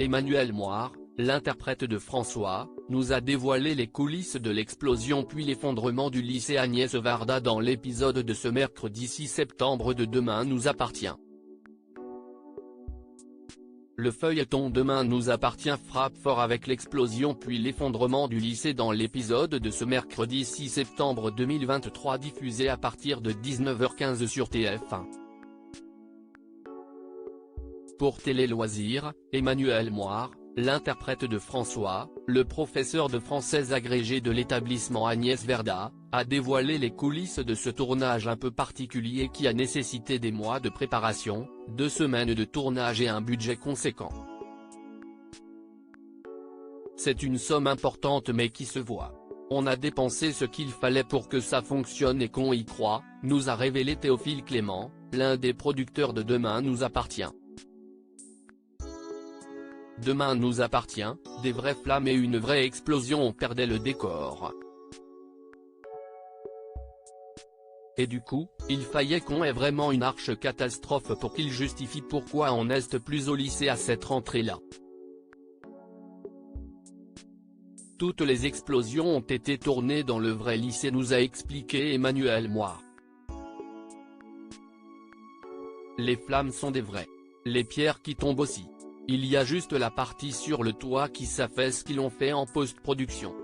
Emmanuel Moir, l'interprète de François, nous a dévoilé les coulisses de l'explosion puis l'effondrement du lycée Agnès Varda dans l'épisode de ce mercredi 6 septembre de Demain nous appartient. Le feuilleton Demain nous appartient frappe fort avec l'explosion puis l'effondrement du lycée dans l'épisode de ce mercredi 6 septembre 2023 diffusé à partir de 19h15 sur TF1. Pour Télé Loisirs, Emmanuel Moir, l'interprète de François, le professeur de français agrégé de l'établissement Agnès Varda, a dévoilé les coulisses de ce tournage un peu particulier qui a nécessité des mois de préparation, 2 semaines de tournage et un budget conséquent. C'est une somme importante mais qui se voit. On a dépensé ce qu'il fallait pour que ça fonctionne et qu'on y croit, nous a révélé Théophile Clément, l'un des producteurs de Demain nous appartient. Demain nous appartient, des vraies flammes et une vraie explosion on perdait le décor. Et du coup, il fallait qu'on ait vraiment une arche catastrophe pour qu'il justifie pourquoi on n'est plus au lycée à cette rentrée-là. Toutes les explosions ont été tournées dans le vrai lycée nous a expliqué Emmanuel Moir. Les flammes sont des vraies. Les pierres qui tombent aussi. Il y a juste la partie sur le toit qui s'affaisse qu'ils l'ont fait en post-production.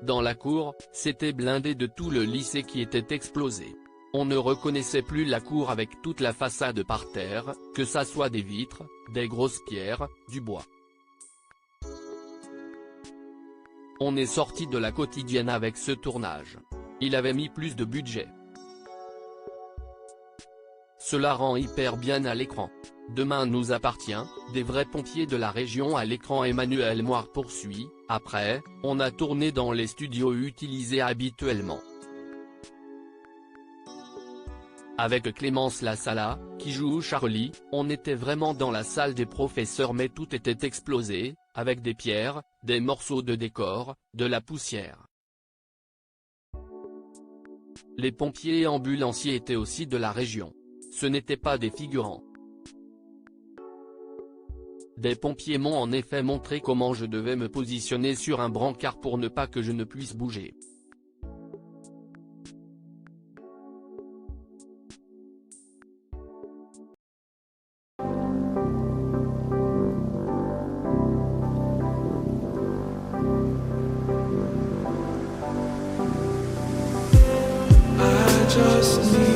Dans la cour, c'était blindé de tout le lycée qui était explosé. On ne reconnaissait plus la cour avec toute la façade par terre, que ça soit des vitres, des grosses pierres, du bois. On est sorti de la quotidienne avec ce tournage. Il avait mis plus de budget. Cela rend hyper bien à l'écran. Demain nous appartient, des vrais pompiers de la région à l'écran. Emmanuel Moir poursuit, après, on a tourné dans les studios utilisés habituellement. Avec Clémence Lassala, qui joue Charlie, on était vraiment dans la salle des professeurs mais tout était explosé, avec des pierres, des morceaux de décor, de la poussière. Les pompiers et ambulanciers étaient aussi de la région. Ce n'étaient pas des figurants. Des pompiers m'ont en effet montré comment je devais me positionner sur un brancard pour ne pas que je ne puisse bouger. I just need